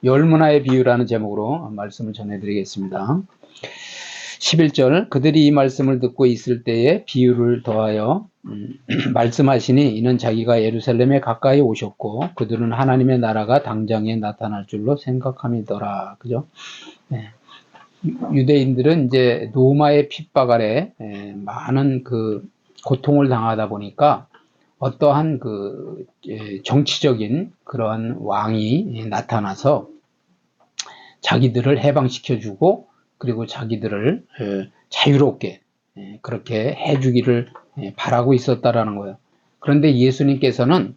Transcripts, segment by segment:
열문화의 비유라는 제목으로 말씀을 전해드리겠습니다. 11절 그들이 이 말씀을 듣고 있을 때에 비유를 더하여 말씀하시니 이는 자기가 예루살렘에 가까이 오셨고 그들은 하나님의 나라가 당장에 나타날 줄로 생각함이더라. 그죠? 네. 유대인들은 이제 로마의 핍박 아래 많은 그 고통을 당하다 보니까 어떠한 그 정치적인 그러한 왕이 나타나서 자기들을 해방시켜주고 그리고 자기들을 자유롭게 그렇게 해주기를 바라고 있었다라는 거예요. 그런데 예수님께서는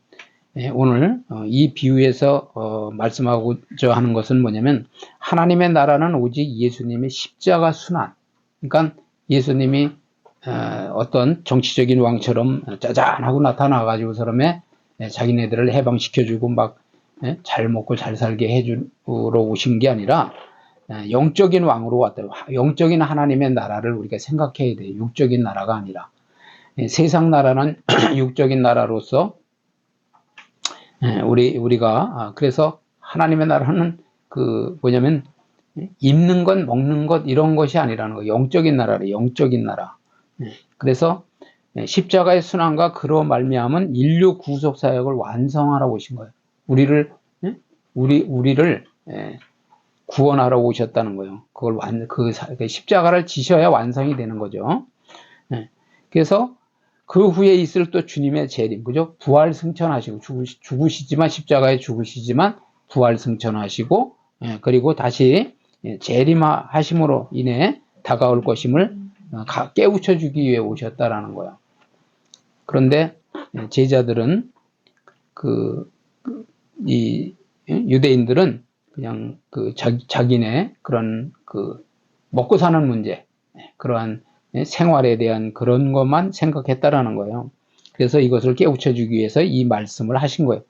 오늘 이 비유에서 말씀하고자 하는 것은 뭐냐면 하나님의 나라는 오직 예수님의 십자가 순환. 그러니까 예수님이 어떤 정치적인 왕처럼 짜잔하고 나타나가지고 사람의 자기네들을 해방시켜주고 막 잘 먹고 잘 살게 해주러 오신 게 아니라 영적인 왕으로 왔다. 영적인 하나님의 나라를 우리가 생각해야 돼요. 육적인 나라가 아니라. 세상 나라는 육적인 나라로서 우리가 그래서 하나님의 나라는 그 뭐냐면 입는 것, 먹는 것 이런 것이 아니라는 거예요. 영적인 나라래, 영적인 나라. 그래서 십자가의 순환과 그로 말미암은 인류 구속 사역을 완성하러 오신 거예요. 우리를 구원하러 오셨다는 거예요. 그 십자가를 지셔야 완성이 되는 거죠. 그래서 그 후에 있을 또 주님의 재림, 그죠? 부활 승천하시고 죽으시지만 십자가에 죽으시지만 부활 승천하시고 그리고 다시 재림하심으로 인해 다가올 것임을 깨우쳐 주기 위해 오셨다라는 거예요. 그런데 제자들은 이 유대인들은 그냥 그 자기네 그런 그 먹고 사는 문제, 그러한 생활에 대한 그런 것만 생각했다라는 거예요. 그래서 이것을 깨우쳐 주기 위해서 이 말씀을 하신 거예요.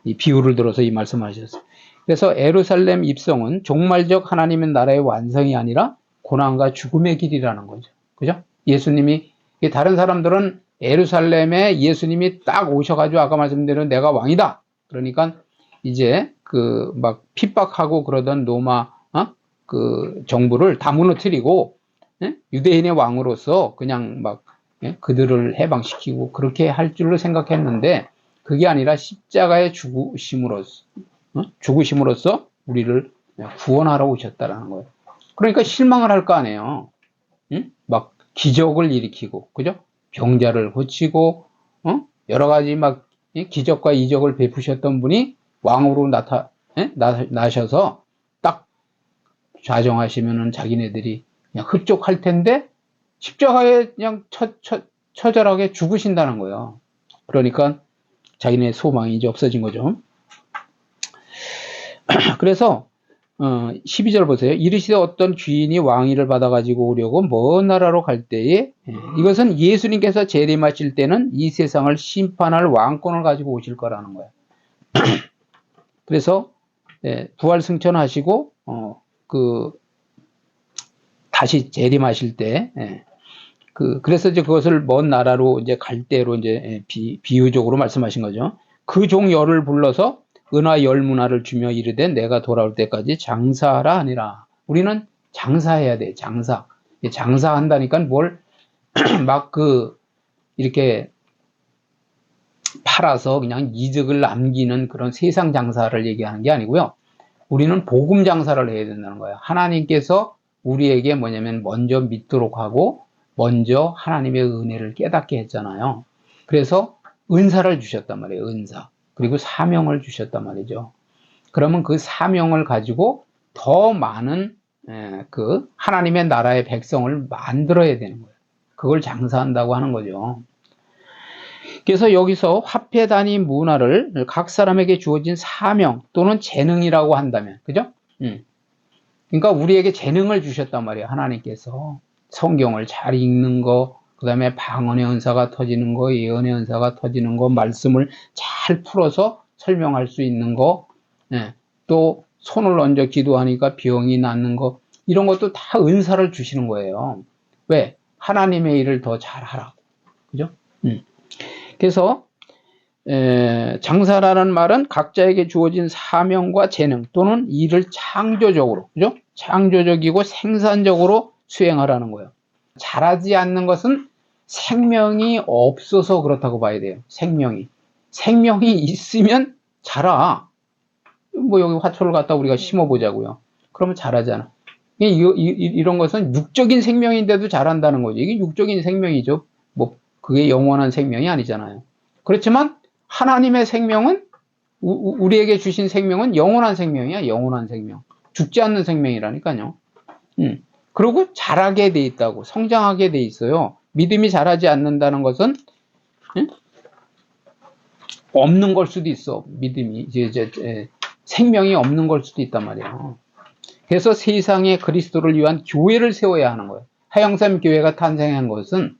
이 비유를 들어서 이 말씀을 하셨어요. 그래서 예루살렘 입성은 종말적 하나님의 나라의 완성이 아니라 고난과 죽음의 길이라는 거죠. 그죠? 예수님이, 다른 사람들은 예루살렘에 예수님이 딱 오셔가지고 아까 말씀드린 내가 왕이다. 그러니까 이제 그 막 핍박하고 그러던 로마 그 정부를 다 무너뜨리고 유대인의 왕으로서 그냥 막 그들을 해방시키고 그렇게 할 줄로 생각했는데 그게 아니라 십자가의 죽으심으로써 우리를 구원하러 오셨다라는 거예요. 그러니까 실망을 할 거 아니에요. 막 기적을 일으키고, 그죠? 병자를 고치고, 여러 가지 막 기적과 이적을 베푸셨던 분이 왕으로 나셔서 딱 좌정하시면은 자기네들이 그냥 흡족할 텐데 십자가에 그냥 처절하게 죽으신다는 거예요. 그러니까 자기네 소망이 이제 없어진 거죠. 그래서 12절 보세요. 이르시되 어떤 귀인이 왕위를 받아가지고 오려고 먼 나라로 갈 때에 이것은 예수님께서 재림하실 때는 이 세상을 심판할 왕권을 가지고 오실 거라는 거예요. 그래서 부활 승천하시고 다시 재림하실 때 그래서 이제 그것을 먼 나라로 이제 갈 때로 이제 비유적으로 말씀하신 거죠. 그 종 열을 불러서 은화 열문화를 주며 이르되 내가 돌아올 때까지 장사하라 하니라. 우리는 장사해야 돼. 장사한다니까 뭘 막 이렇게 팔아서 그냥 이득을 남기는 그런 세상 장사를 얘기하는 게 아니고요. 우리는 복음 장사를 해야 된다는 거예요. 하나님께서 우리에게 뭐냐면 먼저 믿도록 하고 먼저 하나님의 은혜를 깨닫게 했잖아요. 그래서 은사를 주셨단 말이에요. 은사. 그리고 사명을 주셨단 말이죠. 그러면 그 사명을 가지고 더 많은 그 하나님의 나라의 백성을 만들어야 되는 거예요. 그걸 장사한다고 하는 거죠. 그래서 여기서 화폐 단위 문화를 각 사람에게 주어진 사명 또는 재능이라고 한다면, 그죠? 그러니까 우리에게 재능을 주셨단 말이에요. 하나님께서 성경을 잘 읽는 거, 그 다음에 방언의 은사가 터지는 거, 예언의 은사가 터지는 거, 말씀을 잘 풀어서 설명할 수 있는 거, 또 손을 얹어 기도하니까 병이 낫는 거, 이런 것도 다 은사를 주시는 거예요. 왜? 하나님의 일을 더 잘하라고. 그죠? 그래서 장사라는 말은 각자에게 주어진 사명과 재능 또는 일을 창조적으로, 그죠? 창조적이고 생산적으로 수행하라는 거예요. 잘하지 않는 것은 생명이 없어서 그렇다고 봐야 돼요. 생명이 있으면 자라. 뭐 여기 화초를 갖다 우리가 심어보자고요. 그러면 자라잖아. 이런 것은 육적인 생명인데도 자란다는 거죠. 이게 육적인 생명이죠. 뭐 그게 영원한 생명이 아니잖아요. 그렇지만 하나님의 생명은 우리에게 주신 생명은 영원한 생명이야. 영원한 생명. 죽지 않는 생명이라니까요. 그리고 자라게 돼 있다고. 성장하게 돼 있어요. 믿음이 자라지 않는다는 것은 없는 걸 수도 있어. 믿음이 생명이 없는 걸 수도 있단 말이에요. 그래서 세상에 그리스도를 위한 교회를 세워야 하는 거예요. 하영삼 교회가 탄생한 것은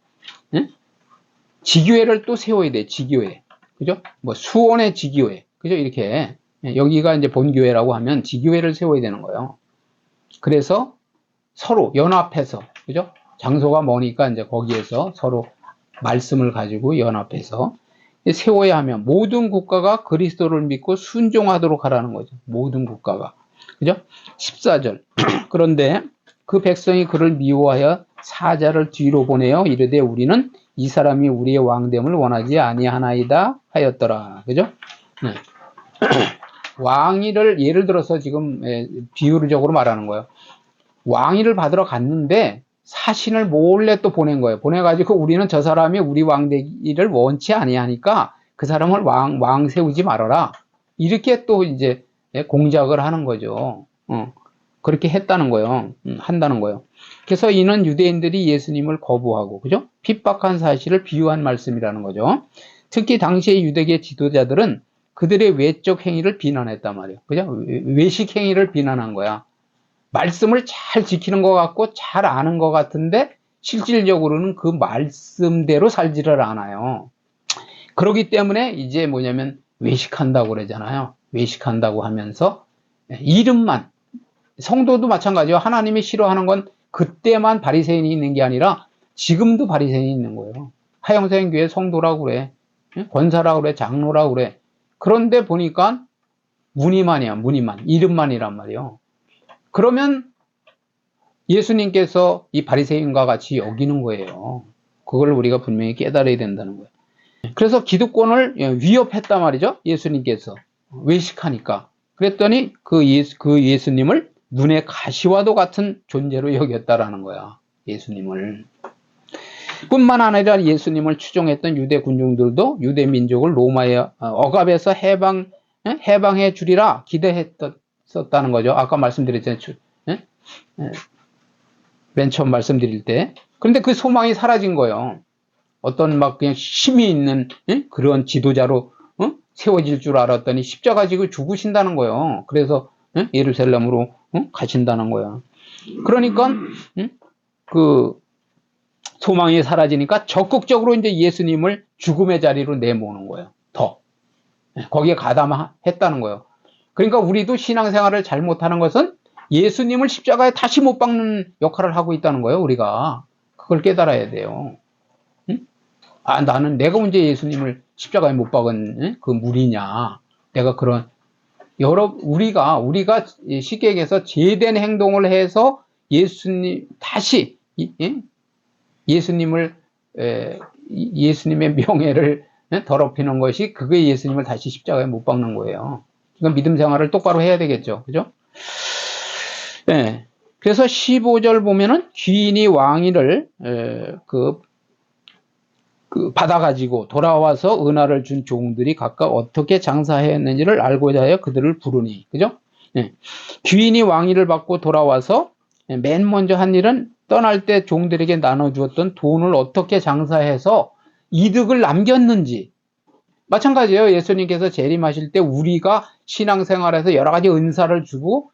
지교회를 또 세워야 돼. 지교회. 그죠? 뭐 수원의 지교회. 그죠? 이렇게 여기가 이제 본교회라고 하면 지교회를 세워야 되는 거예요. 그래서 서로 연합해서, 그죠? 장소가 머니까 이제 거기에서 서로 말씀을 가지고 연합해서 세워야 하면 모든 국가가 그리스도를 믿고 순종하도록 하라는 거죠. 모든 국가가. 그죠? 14절. 그런데 그 백성이 그를 미워하여 사자를 뒤로 보내어 이르되 우리는 이 사람이 우리의 왕됨을 원하지 아니하나이다 하였더라. 그죠? 네. 왕위를 예를 들어서 지금 비유적으로 말하는 거예요. 왕위를 받으러 갔는데 사신을 몰래 또 보낸 거예요. 보내가지고 우리는 저 사람이 우리 왕 되기를 원치 아니하니까 그 사람을 왕 세우지 말아라. 이렇게 또 이제 공작을 하는 거죠. 그렇게 했다는 거예요. 한다는 거예요. 그래서 이는 유대인들이 예수님을 거부하고, 그죠? 핍박한 사실을 비유한 말씀이라는 거죠. 특히 당시의 유대계 지도자들은 그들의 외적 행위를 비난했단 말이에요. 그죠? 외식 행위를 비난한 거야. 말씀을 잘 지키는 것 같고 잘 아는 것 같은데 실질적으로는 그 말씀대로 살지를 않아요. 그렇기 때문에 이제 뭐냐면 외식한다고 그러잖아요. 외식한다고 하면서 이름만, 성도도 마찬가지요. 하나님이 싫어하는 건 그때만 바리새인이 있는 게 아니라 지금도 바리새인이 있는 거예요. 하영생교회 성도라고 그래. 권사라고 그래. 장로라고 그래. 그런데 보니까 무늬만이야. 무늬만. 이름만이란 말이에요. 그러면 예수님께서 이 바리새인과 같이 여기는 거예요. 그걸 우리가 분명히 깨달아야 된다는 거예요. 그래서 기득권을 위협했단 말이죠. 예수님께서. 외식하니까. 그랬더니 그 예수님을 눈의 가시와도 같은 존재로 여겼다라는 거야. 예수님을. 뿐만 아니라 예수님을 추종했던 유대 군중들도 유대 민족을 로마의 억압에서 해방해 주리라 기대했었다는 거죠. 아까 말씀드렸잖아요. 맨 처음 말씀드릴 때. 그런데 그 소망이 사라진 거예요. 어떤 막 그냥 힘이 있는 그런 지도자로 세워질 줄 알았더니 십자가 지고 죽으신다는 거예요. 그래서 예루살렘으로 가신다는 거야. 그러니까 그 소망이 사라지니까 적극적으로 이제 예수님을 죽음의 자리로 내모는 거예요. 더 거기에 가담했다는 거예요. 그러니까 우리도 신앙생활을 잘못하는 것은 예수님을 십자가에 다시 못 박는 역할을 하고 있다는 거예요. 우리가 그걸 깨달아야 돼요. 나는 내가 언제 예수님을 십자가에 못 박은 그 무리냐. 내가 그런 우리가 쉽게 얘기해서 제된 행동을 해서 다시 예수님의 명예를 더럽히는 것이 그게 예수님을 다시 십자가에 못 박는 거예요. 그러니까 믿음 생활을 똑바로 해야 되겠죠. 그죠? 네. 그래서 15절 보면은 귀인이 왕위를 받아가지고 돌아와서 은화를 준 종들이 각각 어떻게 장사했는지를 알고자 하여 그들을 부르니. 그죠? 네. 귀인이 왕위를 받고 돌아와서 맨 먼저 한 일은 떠날 때 종들에게 나눠주었던 돈을 어떻게 장사해서 이득을 남겼는지. 마찬가지예요. 예수님께서 재림하실 때 우리가 신앙생활에서 여러 가지 은사를 주고,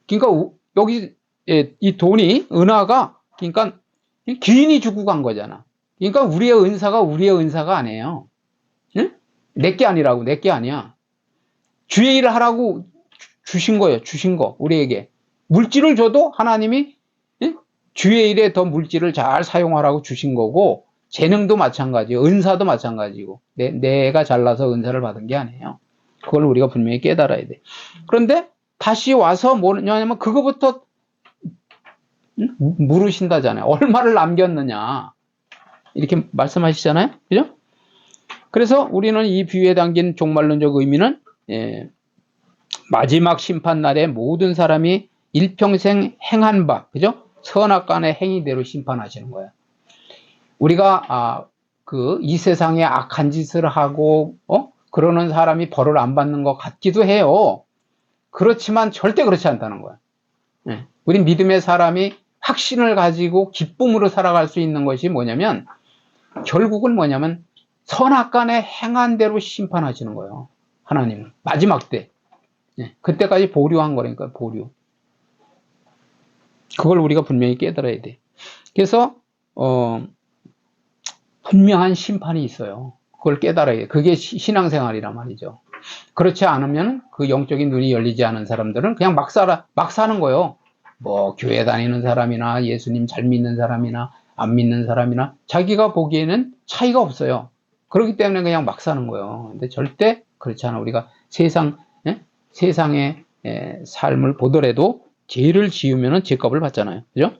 그러니까 여기 이 돈이 은화가 그러니까 귀인이 주고 간 거잖아. 그러니까 우리의 은사가 아니에요. 응? 내게 아니라고. 내게 아니야. 주의 일을 하라고 주신 거예요. 주신 거 우리에게. 물질을 줘도 하나님이 주의 일에 더 물질을 잘 사용하라고 주신 거고, 재능도 마찬가지고 은사도 마찬가지고 내가 잘나서 은사를 받은 게 아니에요. 그걸 우리가 분명히 깨달아야 돼. 그런데 다시 와서 뭐냐면 그거부터 물으신다잖아요. 얼마를 남겼느냐 이렇게 말씀하시잖아요. 그죠? 그래서 우리는 이 비유에 담긴 종말론적 의미는 마지막 심판날에 모든 사람이 일평생 행한 바, 그죠? 선악간의 행위대로 심판하시는 거예요. 우리가 이 세상에 악한 짓을 하고 그러는 사람이 벌을 안 받는 것 같기도 해요. 그렇지만 절대 그렇지 않다는 거예요. 우리 믿음의 사람이 확신을 가지고 기쁨으로 살아갈 수 있는 것이 뭐냐면 결국은 뭐냐면 선악간에 행한 대로 심판하시는 거예요. 하나님은 마지막 때 그때까지 보류한 거니까 보류. 그걸 우리가 분명히 깨달아야 돼. 그래서 분명한 심판이 있어요. 그걸 깨달아야 돼. 그게 신앙생활이란 말이죠. 그렇지 않으면 그 영적인 눈이 열리지 않은 사람들은 그냥 막 사는 거예요. 뭐 교회 다니는 사람이나 예수님 잘 믿는 사람이나 안 믿는 사람이나 자기가 보기에는 차이가 없어요. 그렇기 때문에 그냥 막 사는 거예요. 근데 절대 그렇지 않아. 우리가 세상의 삶을 보더라도 죄를 지으면은 죄값을 받잖아요. 그죠?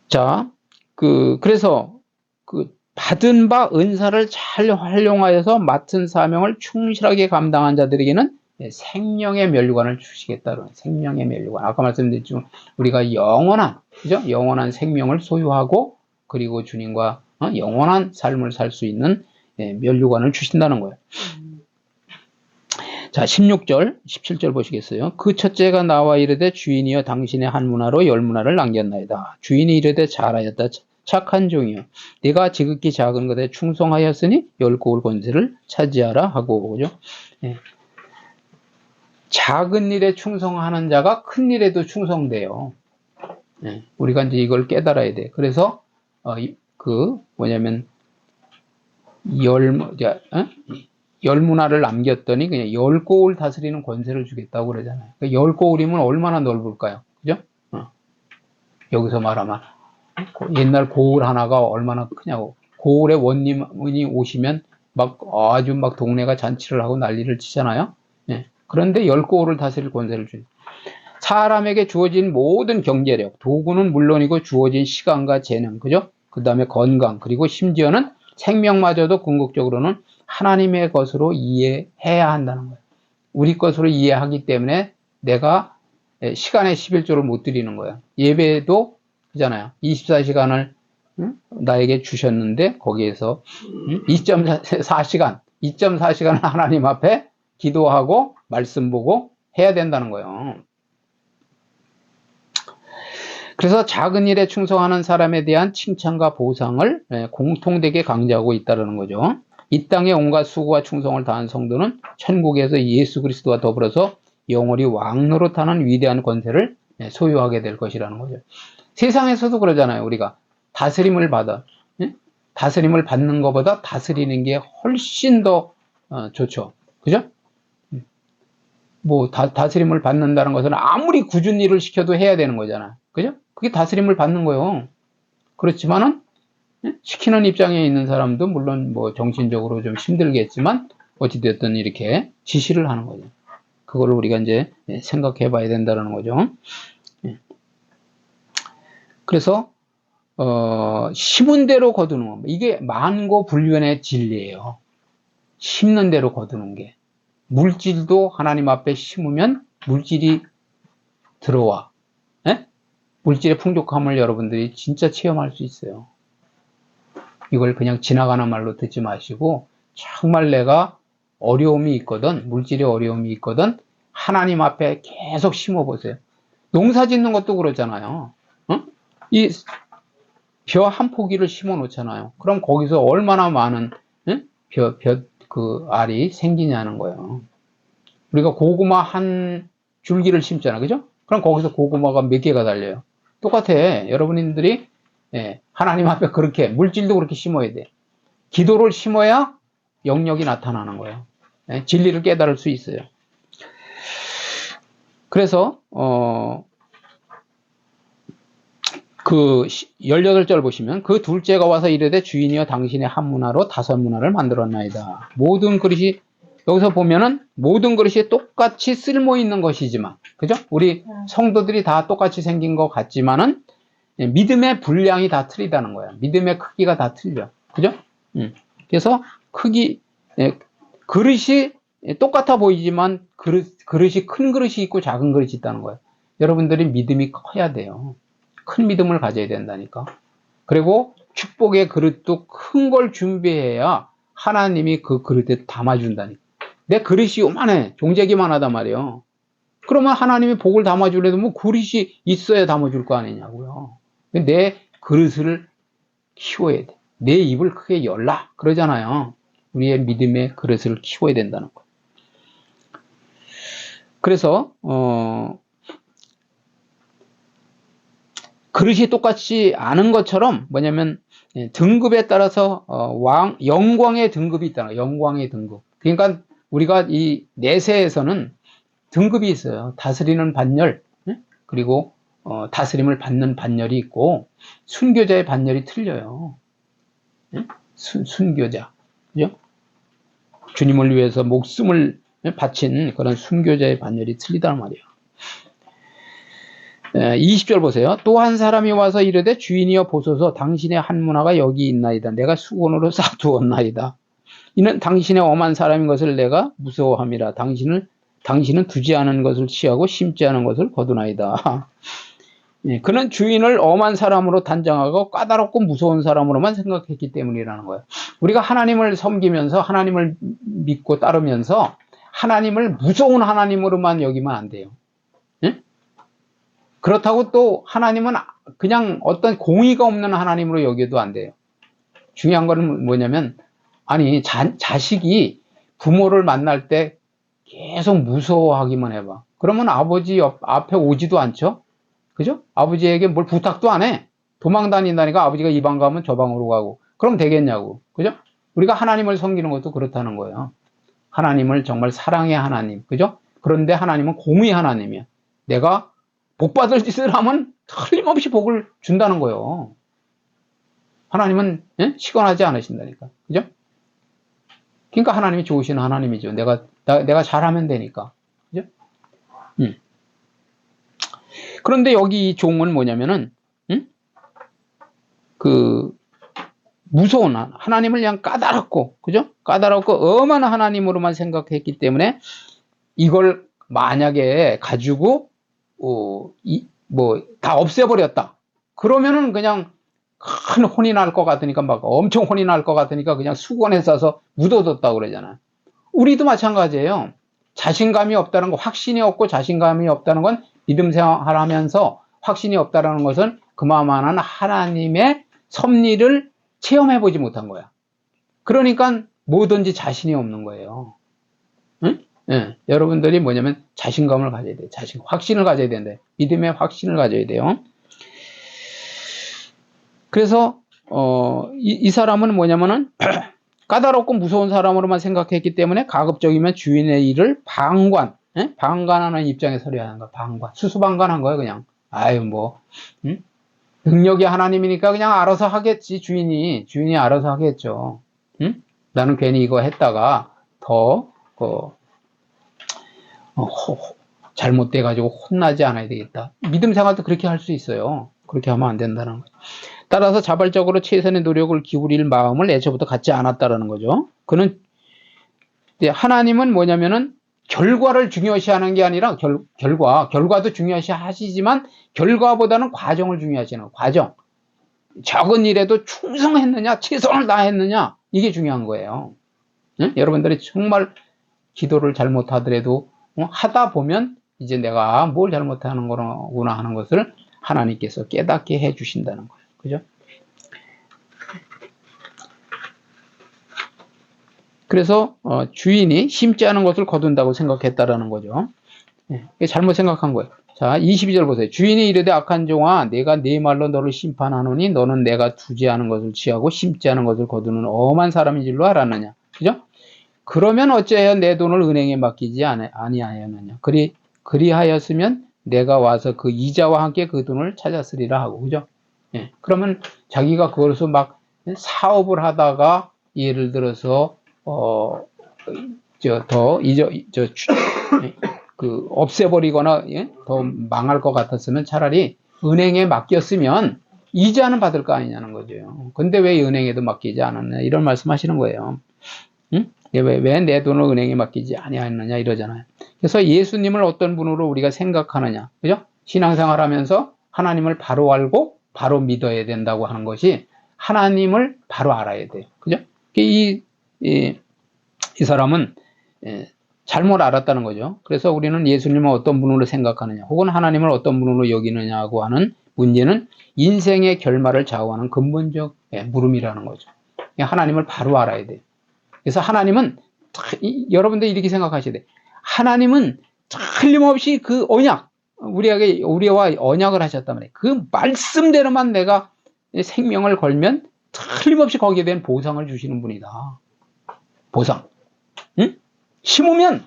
자, 그래서 받은 바 은사를 잘 활용하여서 맡은 사명을 충실하게 감당한 자들에게는 생명의 면류관을 주시겠다. 생명의 면류관. 아까 말씀드렸지만 우리가 영원한, 그죠? 영원한 생명을 소유하고 그리고 주님과 영원한 삶을 살 수 있는 면류관을 주신다는 거예요. 자, 16절, 17절 보시겠어요? 그 첫째가 나와 이르되 주인이여 당신의 한 문화로 열 문화를 남겼나이다. 주인이 이르되 잘하였다. 착한 종이여 네가 지극히 작은 것에 충성하였으니 열 고을 권세를 차지하라 하고, 그죠? 작은 일에 충성하는 자가 큰 일에도 충성돼요. 우리가 이제 이걸 깨달아야 돼. 그래서 뭐냐면 열 문화를 남겼더니 그냥 열 고을 다스리는 권세를 주겠다고 그러잖아요. 그러니까 열 고을이면 얼마나 넓을까요? 그죠? 여기서 말하면 옛날 고을 하나가 얼마나 크냐고. 고을에 원님이 오시면 아주 동네가 잔치를 하고 난리를 치잖아요. 그런데 열 고을을 다스릴 권세를 주죠. 사람에게 주어진 모든 경제력, 도구는 물론이고 주어진 시간과 재능, 그죠? 그 다음에 건강, 그리고 심지어는 생명마저도 궁극적으로는 하나님의 것으로 이해해야 한다는 거예요. 우리 것으로 이해하기 때문에 내가 시간의 11조를 못 드리는 거예요. 예배도 그잖아요. 24시간을 나에게 주셨는데 거기에서 2.4시간을 하나님 앞에 기도하고 말씀 보고 해야 된다는 거예요. 그래서 작은 일에 충성하는 사람에 대한 칭찬과 보상을 공통되게 강조하고 있다는 거죠. 이 땅에 온갖 수고와 충성을 다한 성도는 천국에서 예수 그리스도와 더불어서 영원히 왕노릇하는 위대한 권세를 소유하게 될 것이라는 거죠. 세상에서도 그러잖아요. 우리가 다스림을 받는 것보다 다스리는 게 훨씬 더 좋죠. 그죠? 다스림을 받는다는 것은 아무리 굳은 일을 시켜도 해야 되는 거잖아. 그죠? 그게 다스림을 받는 거예요. 그렇지만은, 시키는 입장에 있는 사람도 물론 정신적으로 좀 힘들겠지만, 어찌됐든 이렇게 지시를 하는 거죠. 그걸 우리가 이제 생각해 봐야 된다는 거죠. 그래서, 심은 대로 거두는 거. 이게 만고불변의 진리예요. 심는 대로 거두는 게. 물질도 하나님 앞에 심으면 물질이 들어와. 물질의 풍족함을 여러분들이 진짜 체험할 수 있어요. 이걸 그냥 지나가는 말로 듣지 마시고 정말 내가 어려움이 있거든, 물질의 어려움이 있거든 하나님 앞에 계속 심어보세요. 농사 짓는 것도 그러잖아요. 이 벼 한 포기를 심어 놓잖아요. 그럼 거기서 얼마나 많은 알이 생기냐는 거예요. 우리가 고구마 한 줄기를 심잖아, 그죠? 그럼 거기서 고구마가 몇 개가 달려요. 똑같아. 여러분들이 하나님 앞에 그렇게 물질도 그렇게 심어야 돼. 기도를 심어야 영역이 나타나는 거예요. 진리를 깨달을 수 있어요. 그래서 18절 보시면 그 둘째가 와서 이르되 주인이여 당신의 한 문화로 5문화를 만들었나이다. 모든 그릇이 여기서 보면은 모든 그릇이 똑같이 쓸모 있는 것이지만, 그죠? 우리 성도들이 다 똑같이 생긴 것 같지만은 믿음의 분량이 다 틀리다는 거예요. 믿음의 크기가 다 틀려. 그죠? 그래서 그릇이 똑같아 보이지만 그릇이 큰 그릇이 있고 작은 그릇이 있다는 거예요. 여러분들이 믿음이 커야 돼요. 큰 믿음을 가져야 된다니까. 그리고 축복의 그릇도 큰 걸 준비해야 하나님이 그 그릇에 담아준다니까. 내 그릇이 요만해. 종재기만 하단 말이에요. 그러면 하나님이 복을 담아주려도 뭐 그릇이 있어야 담아줄 거 아니냐고요. 내 그릇을 키워야 돼. 내 입을 크게 열라. 그러잖아요. 우리의 믿음의 그릇을 키워야 된다는 거예요. 그래서 그릇이 똑같지 않은 것처럼 뭐냐면 등급에 따라서 영광의 등급이 있다는 거예요. 영광의 등급. 그러니까 우리가 이 내세에서는 등급이 있어요. 다스리는 반열, 그리고 다스림을 받는 반열이 있고 순교자의 반열이 틀려요. 순교자, 그죠? 주님을 위해서 목숨을 바친 그런 순교자의 반열이 틀리단 말이에요. 20절 보세요. 또 한 사람이 와서 이르되 주인이여 보소서 당신의 한 문화가 여기 있나이다. 내가 수건으로 싸두었나이다. 이는 당신의 엄한 사람인 것을 내가 무서워함이라. 당신은 두지 않은 것을 취하고 심지 않은 것을 거두나이다. 그는 주인을 엄한 사람으로 단정하고 까다롭고 무서운 사람으로만 생각했기 때문이라는 거예요. 우리가 하나님을 섬기면서 하나님을 믿고 따르면서 하나님을 무서운 하나님으로만 여기면 안 돼요. 그렇다고 또 하나님은 그냥 어떤 공의가 없는 하나님으로 여겨도 안 돼요. 중요한 거는 뭐냐면 아니 자식이 부모를 만날 때 계속 무서워하기만 해봐. 그러면 아버지 앞에 오지도 않죠? 그죠? 아버지에게 뭘 부탁도 안 해. 도망 다닌다니까 아버지가 이 방 가면 저 방으로 가고. 그럼 되겠냐고. 그죠? 우리가 하나님을 섬기는 것도 그렇다는 거예요. 하나님을 정말 사랑의 하나님. 그죠? 그런데 하나님은 공의 하나님이야. 내가 복받을 짓을 하면 틀림없이 복을 준다는 거예요. 하나님은 시건하지 않으신다니까. 그죠? 그러니까 하나님이 좋으신 하나님이죠. 내가 잘하면 되니까. 그죠? 그런데 여기 이 종은 뭐냐면은, 무서운 하나님을 그냥 까다롭고, 그죠? 까다롭고 엄한 하나님으로만 생각했기 때문에 이걸 만약에 가지고, 다 없애버렸다. 그러면은 그냥 큰 혼이 날 것 같으니까 막 엄청 혼이 날 것 같으니까 그냥 수건에 싸서 묻어뒀다고 그러잖아요. 우리도 마찬가지예요. 자신감이 없다는 거, 확신이 없고 자신감이 없다는 건 믿음 생활하면서 확신이 없다는 것은 그만한 하나님의 섭리를 체험해보지 못한 거야. 그러니까 뭐든지 자신이 없는 거예요. 응? 네, 여러분들이 뭐냐면 자신감을 가져야 돼요. 확신을 가져야 된대. 믿음의 확신을 가져야 돼요. 그래서 이 사람은 뭐냐면은 까다롭고 무서운 사람으로만 생각했기 때문에 가급적이면 주인의 일을 방관하는 입장에 서려야 하는 거야. 수수방관한 거예요, 그냥. 아유, 능력이 하나님이니까 그냥 알아서 하겠지, 주인이 알아서 하겠죠. 나는 괜히 이거 했다가 더, 잘못돼가지고 혼나지 않아야 되겠다. 믿음 생활도 그렇게 할 수 있어요. 그렇게 하면 안 된다는 거예요. 따라서 자발적으로 최선의 노력을 기울일 마음을 애초부터 갖지 않았다라는 거죠. 하나님은 뭐냐면은 결과를 중요시하는 게 아니라 결과도 중요시 하시지만 결과보다는 과정을 중요하시는 거예요. 과정. 적은 일에도 충성했느냐, 최선을 다했느냐, 이게 중요한 거예요. 응? 여러분들이 정말 기도를 잘못하더라도 하다 보면 이제 내가 뭘 잘못하는 거구나 하는 것을 하나님께서 깨닫게 해 주신다는 거예요. 그죠? 그래서 주인이 심지 않은 것을 거둔다고 생각했다라는 거죠. 잘못 생각한 거예요. 자, 22절 보세요. 주인이 이르되 악한 종아, 내가 네 말로 너를 심판하노니 너는 내가 두지 않은 것을 취하고 심지 않은 것을 거두는 엄한 사람인 줄로 알았느냐. 그죠? 그러면 어찌하여 내 돈을 은행에 맡기지 아니하였느냐. 그리하였으면 내가 와서 그 이자와 함께 그 돈을 찾았으리라 하고. 그죠? 예. 그러면 자기가 그것을 막 사업을 하다가 예를 들어서 없애버리거나 예? 더 망할 것 같았으면 차라리 은행에 맡겼으면 이자는 받을 거 아니냐는 거죠. 근데 왜 은행에도 맡기지 않았냐 이런 말씀하시는 거예요. 응? 왜 내 돈을 은행에 맡기지 아니하느냐 이러잖아요. 그래서 예수님을 어떤 분으로 우리가 생각하느냐, 그죠? 신앙생활하면서 하나님을 바로 알고 바로 믿어야 된다고 하는 것이 하나님을 바로 알아야 돼요. 그죠? 이 사람은 잘못 알았다는 거죠. 그래서 우리는 예수님을 어떤 분으로 생각하느냐, 혹은 하나님을 어떤 분으로 여기느냐고 하는 문제는 인생의 결말을 좌우하는 근본적 물음이라는 거죠. 하나님을 바로 알아야 돼요. 그래서 하나님은 여러분들 이렇게 생각하셔야 돼요. 하나님은 틀림없이 그 언약, 우리와 언약을 하셨단 말이에요. 그 말씀대로만 내가 생명을 걸면 틀림없이 거기에 대한 보상을 주시는 분이다. 보상. 응? 심으면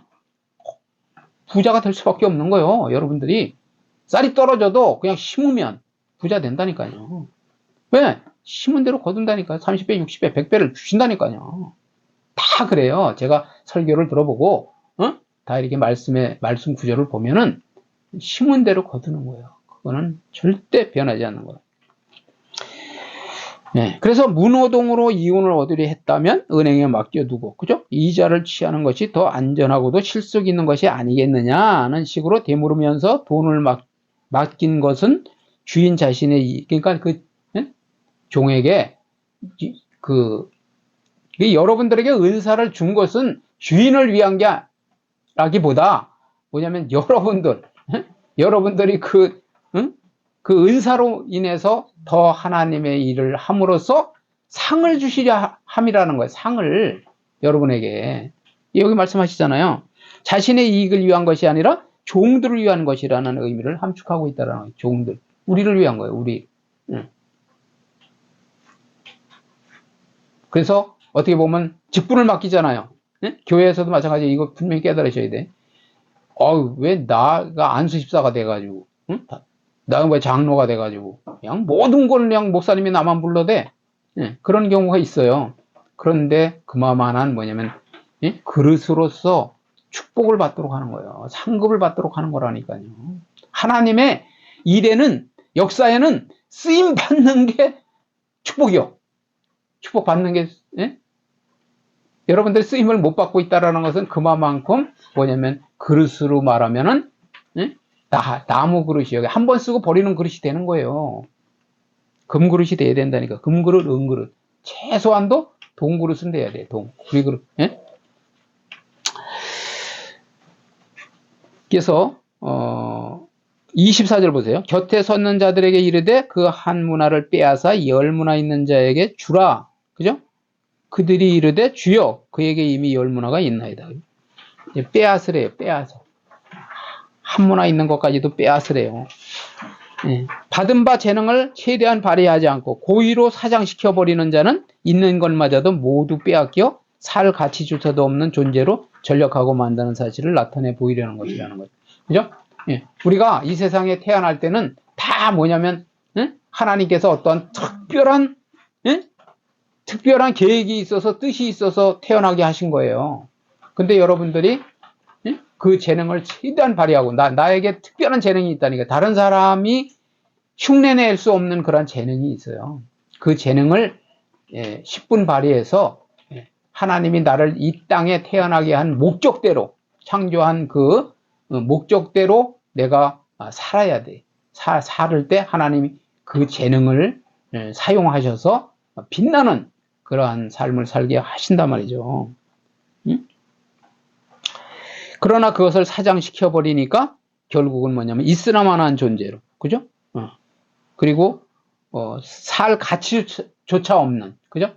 부자가 될 수밖에 없는 거예요. 여러분들이 쌀이 떨어져도 그냥 심으면 부자 된다니까요. 왜? 심은 대로 거둔다니까요. 30배, 60배, 100배를 주신다니까요. 다 그래요. 제가 설교를 들어보고 다 이렇게 말씀 구절을 보면은 심은 대로 거두는 거예요. 그거는 절대 변하지 않는 거예요. 네, 그래서 무노동으로 이윤을 얻으려 했다면 은행에 맡겨두고, 그죠? 이자를 취하는 것이 더 안전하고도 실속 있는 것이 아니겠느냐는 식으로 되물으면서 돈을 맡긴 것은 주인 자신의, 그러니까 종에게 여러분들에게 은사를 준 것은 주인을 위한 게 라기보다 뭐냐면 여러분들이 그 은사로 인해서 더 하나님의 일을 함으로써 상을 주시려 함이라는 거예요. 상을 여러분에게. 여기 말씀하시잖아요. 자신의 이익을 위한 것이 아니라 종들을 위한 것이라는 의미를 함축하고 있다는 거예요. 종들. 우리를 위한 거예요. 우리. 그래서 어떻게 보면 직분을 맡기잖아요. 교회에서도 마찬가지예요. 이거 분명히 깨달으셔야 돼. 왜 나가 안수집사가 돼가지고, 나가 왜 장로가 돼가지고, 그냥 모든 걸 그냥 목사님이 나만 불러대. 그런 경우가 있어요. 그런데 그만한 뭐냐면, 그릇으로서 축복을 받도록 하는 거예요. 상급을 받도록 하는 거라니까요. 하나님의 일에는, 역사에는 쓰임 받는 게 축복이요. 축복 받는 게, 여러분들 쓰임을 못 받고 있다는 것은 그만큼 뭐냐면 그릇으로 말하면은 나무 그릇이요. 한 번 쓰고 버리는 그릇이 되는 거예요. 금그릇이 돼야 된다니까. 금그릇, 은그릇. 최소한도 동그릇은 돼야 돼. 구리그릇. 그래서 24절 보세요. 곁에 섰는 자들에게 이르되 그 한 문화를 빼앗아 10문화 있는 자에게 주라. 그죠? 그들이 이르되 주여 그에게 이미 10문화가 있나이다. 빼앗으래요. 빼앗아. 한 문화 있는 것까지도 빼앗으래요. 받은 바 재능을 최대한 발휘하지 않고 고의로 사장시켜버리는 자는 있는 것마저도 모두 빼앗겨 살 가치조차도 없는 존재로 전력하고 만드는 사실을 나타내 보이려는 것이라는 거죠. 그죠? 우리가 이 세상에 태어날 때는 다 뭐냐면 하나님께서 어떤 특별한 계획이 있어서 뜻이 있어서 태어나게 하신 거예요. 근데 여러분들이 그 재능을 최대한 발휘하고 나에게 특별한 재능이 있다니까 다른 사람이 흉내낼 수 없는 그런 재능이 있어요. 그 재능을 10분 발휘해서 하나님이 나를 이 땅에 태어나게 한 목적대로 창조한 그 목적대로 내가 살아야 돼. 살을 때 하나님이 그 재능을 사용하셔서 빛나는 그러한 삶을 살게 하신단 말이죠. 그러나 그것을 사장시켜버리니까 결국은 뭐냐면 있으나마나한 존재로. 그죠? 그리고 살 가치조차 없는. 그죠?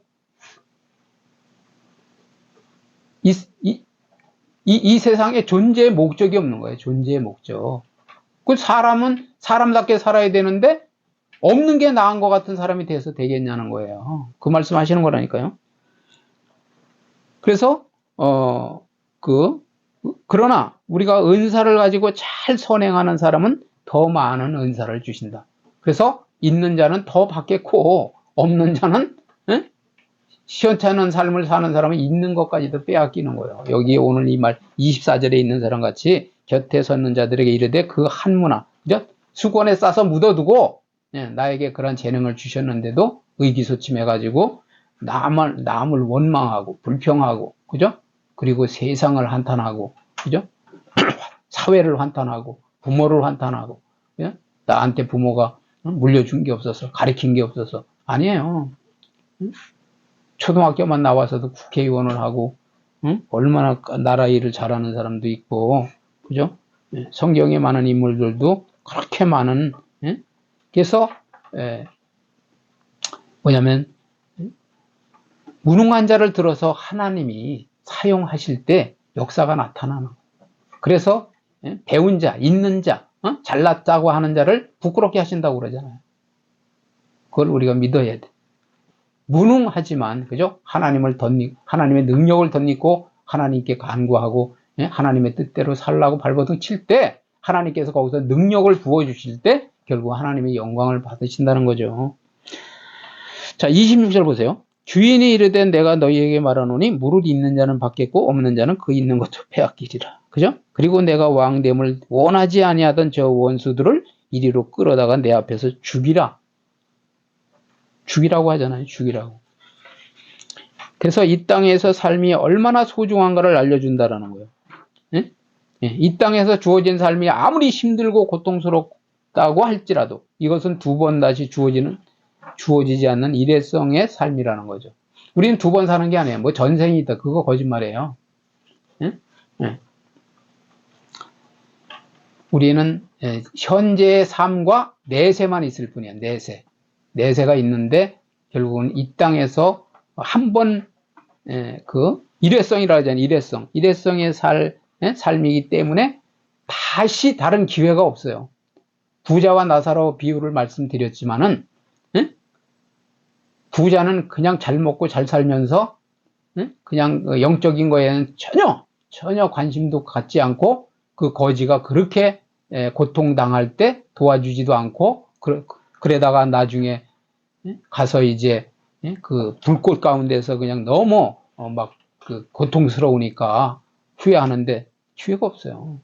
이 세상에 존재의 목적이 없는 거예요. 존재의 목적. 그 사람은 사람답게 살아야 되는데 없는 게 나은 것 같은 사람이 돼서 되겠냐는 거예요. 그 말씀 하시는 거라니까요. 그래서 그러나 우리가 은사를 가지고 잘 선행하는 사람은 더 많은 은사를 주신다. 그래서 있는 자는 더 받겠고 없는 자는 시원찮은 삶을 사는 사람은 있는 것까지도 빼앗기는 거예요. 여기 오늘 이 말 24절에 있는 사람 같이 곁에 섰는 자들에게 이르되 그 한 문화, 그죠? 수건에 싸서 묻어두고 나에게 그런 재능을 주셨는데도 의기소침해가지고 남을 원망하고 불평하고, 그죠? 그리고 세상을 한탄하고, 그죠? 사회를 한탄하고 부모를 한탄하고, 예? 나한테 부모가 물려준 게 없어서 가르친 게 없어서. 아니에요. 초등학교만 나와서도 국회의원을 하고, 얼마나 나라 일을 잘하는 사람도 있고, 그죠? 성경에 많은 인물들도 그렇게 많은, 그래서 뭐냐면 무능한 자를 들어서 하나님이 사용하실 때 역사가 나타나는. 그래서 배운 자, 있는 자, 잘났다고 하는 자를 부끄럽게 하신다고 그러잖아요. 그걸 우리가 믿어야 돼. 무능하지만, 그죠? 하나님의 능력을 덧입고 하나님께 간구하고, 하나님의 뜻대로 살라고 발버둥 칠 때, 하나님께서 거기서 능력을 부어주실 때, 결국 하나님의 영광을 받으신다는 거죠. 자, 26절 보세요. 주인이 이르되 내가 너희에게 말하노니 무릇 있는 자는 받겠고 없는 자는 그 있는 것도 빼앗기리라. 그죠? 그리고 내가 왕됨을 원하지 아니하던 저 원수들을 이리로 끌어다가 내 앞에서 죽이라. 죽이라고 하잖아요. 죽이라고. 그래서 이 땅에서 삶이 얼마나 소중한가를 알려준다라는 거예요. 이 땅에서 주어진 삶이 아무리 힘들고 고통스럽다고 할지라도 이것은 두 번 다시 주어지지 않는 일회성의 삶이라는 거죠. 우리는 두 번 사는 게 아니에요. 뭐 전생이 있다. 그거 거짓말이에요. 우리는 현재의 삶과 내세만 있을 뿐이야. 내세가 있는데 결국은 이 땅에서 한 번 그 일회성이라고 하잖아요. 일회성의 삶이기 때문에 다시 다른 기회가 없어요. 부자와 나사로 비유를 말씀드렸지만은 부자는 그냥 잘 먹고 잘 살면서 그냥 영적인 거에는 전혀 관심도 갖지 않고 그 거지가 그렇게 고통당할 때 도와주지도 않고 그러다가 나중에 가서 이제 그 불꽃 가운데서 그냥 너무 막 그 고통스러우니까 후회하는데 기회가 없어요.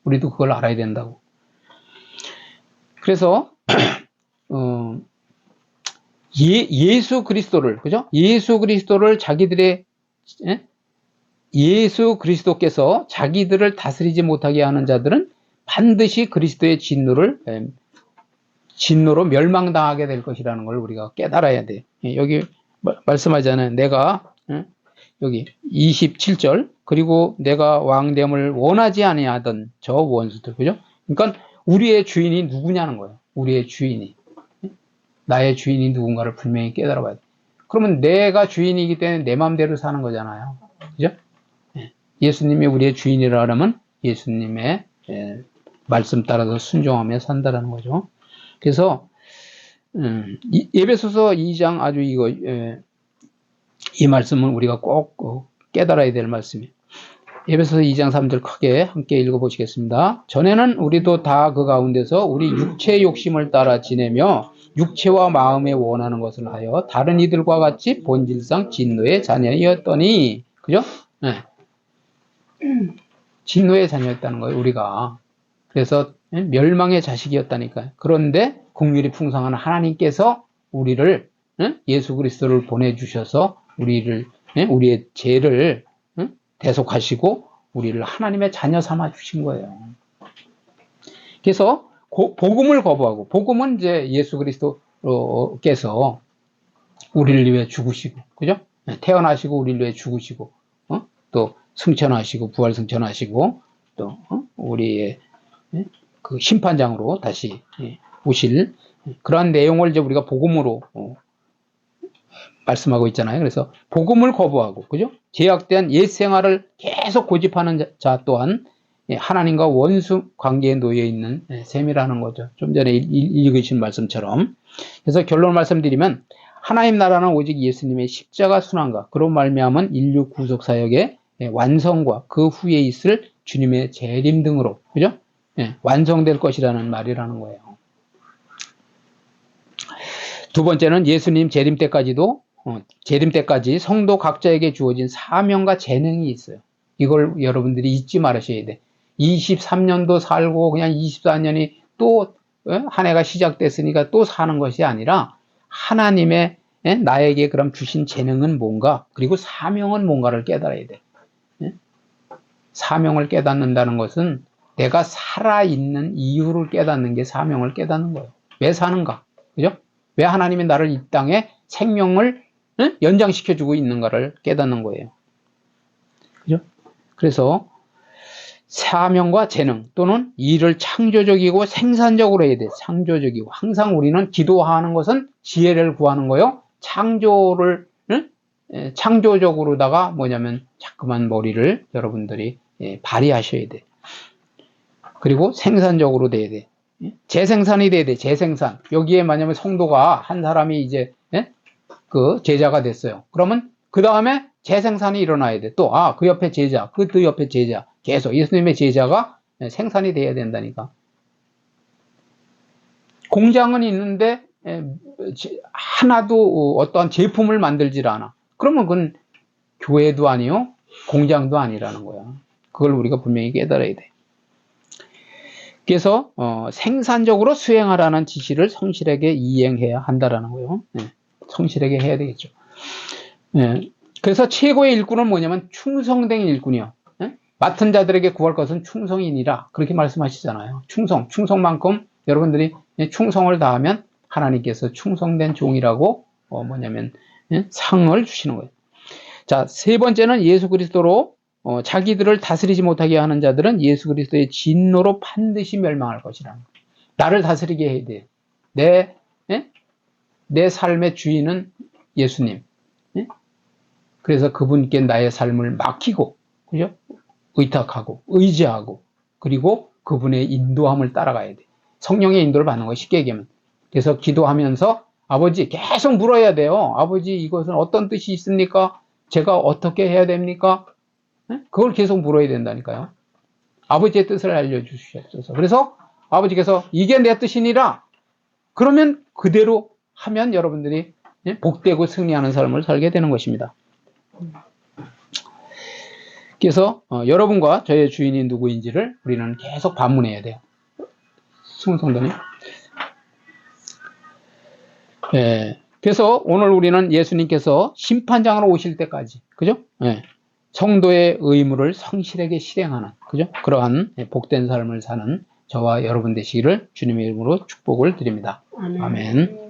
우리도 그걸 알아야 된다고. 그래서 예수 그리스도를, 그죠? 예수 그리스도께서 자기들을 다스리지 못하게 하는 자들은 반드시 그리스도의 진노로 멸망당하게 될 것이라는 걸 우리가 깨달아야 돼. 여기 말씀하잖아요. 내가 여기 27절 그리고 내가 왕됨을 원하지 아니하던 저 원수들, 그죠? 그러니까 우리의 주인이 누구냐는 거예요. 우리의 주인이. 나의 주인이 누군가를 분명히 깨달아 봐야 돼. 그러면 내가 주인이기 때문에 내 마음대로 사는 거잖아요. 그죠? 예수님이 우리의 주인이라 하면 예수님의 말씀 따라서 순종하며 산다라는 거죠. 그래서 에베소서 2장 아주 이 말씀은 우리가 꼭 깨달아야 될 말씀이에요. 에베소서 2장 3절 크게 함께 읽어보시겠습니다. 전에는 우리도 다 그 가운데서 우리 육체의 욕심을 따라 지내며 육체와 마음에 원하는 것을 하여 다른 이들과 같이 본질상 진노의 자녀였더니, 그죠? 진노의 자녀였다는 거예요, 우리가. 그래서 멸망의 자식이었다니까요. 그런데 긍휼이 풍성한 하나님께서 우리를, 예수 그리스도를 보내주셔서 우리의 죄를 대속하시고 우리를 하나님의 자녀 삼아 주신 거예요. 그래서 복음을 거부하고, 복음은 이제 예수 그리스도께서 우리를 위해 죽으시고, 그죠? 태어나시고 우리를 위해 죽으시고, 또 승천하시고 부활 승천하시고, 또 우리의 그 심판장으로 다시 오실 그러한 내용을 이제 우리가 복음으로 말씀하고 있잖아요. 그래서 복음을 거부하고, 그죠? 죄악된 옛 생활을 계속 고집하는 자 또한 하나님과 원수 관계에 놓여 있는 셈이라는 거죠. 좀 전에 읽으신 말씀처럼. 그래서 결론을 말씀드리면 하나님 나라는 오직 예수님의 십자가 순환과 그로 말미암은 인류 구속 사역의 완성과 그 후에 있을 주님의 재림 등으로, 그죠? 완성될 것이라는 말이라는 거예요. 두 번째는 예수님 재림 때까지 성도 각자에게 주어진 사명과 재능이 있어요. 이걸 여러분들이 잊지 말으셔야 돼. 23년도 살고 그냥 24년이 또 한 해가 시작됐으니까 또 사는 것이 아니라 하나님의 나에게 그럼 주신 재능은 뭔가, 그리고 사명은 뭔가를 깨달아야 돼. 사명을 깨닫는다는 것은 내가 살아있는 이유를 깨닫는 게 사명을 깨닫는 거예요. 왜 사는가? 그죠? 왜 하나님이 나를 이 땅에 생명을 연장시켜주고 있는가를 깨닫는 거예요. 그죠? 그래서 사명과 재능 또는 일을 창조적이고 생산적으로 해야 돼. 창조적이고. 항상 우리는 기도하는 것은 지혜를 구하는 거요. 창조적으로다가 뭐냐면 자꾸만 머리를 여러분들이 발휘하셔야 돼. 그리고 생산적으로 돼야 돼. 재생산이 돼야 돼. 재생산. 여기에 만약에 성도가 한 사람이 이제 그 제자가 됐어요. 그러면 그 다음에 재생산이 일어나야 돼. 또 그 옆에 제자, 그 옆에 제자, 계속 예수님의 제자가 생산이 돼야 된다니까. 공장은 있는데 하나도 어떠한 제품을 만들질 않아. 그러면 그건 교회도 아니요, 공장도 아니라는 거야. 그걸 우리가 분명히 깨달아야 돼. 그래서 생산적으로 수행하라는 지시를 성실하게 이행해야 한다라는 거예요. 성실하게 해야 되겠죠. 그래서 최고의 일꾼은 뭐냐면 충성된 일꾼이요. 맡은 자들에게 구할 것은 충성이니라, 그렇게 말씀하시잖아요. 충성만큼 여러분들이 충성을 다하면 하나님께서 충성된 종이라고 상을 주시는 거예요. 자, 세 번째는 예수 그리스도로 자기들을 다스리지 못하게 하는 자들은 예수 그리스도의 진노로 반드시 멸망할 것이라는 거예요. 나를 다스리게 해야 돼요. 내 삶의 주인은 예수님. 그래서 그분께 나의 삶을 맡기고, 그죠? 의탁하고, 의지하고, 그리고 그분의 인도함을 따라가야 돼. 성령의 인도를 받는 거예요, 쉽게 얘기하면. 그래서 기도하면서 아버지 계속 물어야 돼요. 아버지, 이것은 어떤 뜻이 있습니까? 제가 어떻게 해야 됩니까? 그걸 계속 물어야 된다니까요. 아버지의 뜻을 알려주시옵소서. 그래서 아버지께서 이게 내 뜻이니라, 그러면 그대로 하면 여러분들이 복되고 승리하는 삶을 살게 되는 것입니다. 그래서 여러분과 저의 주인이 누구인지를 우리는 계속 반문해야 돼요. 성도님. 그래서 오늘 우리는 예수님께서 심판장으로 오실 때까지, 그죠? 성도의 의무를 성실하게 실행하는, 그죠? 그러한 복된 삶을 사는 저와 여러분 되시기를 주님의 이름으로 축복을 드립니다. 아멘.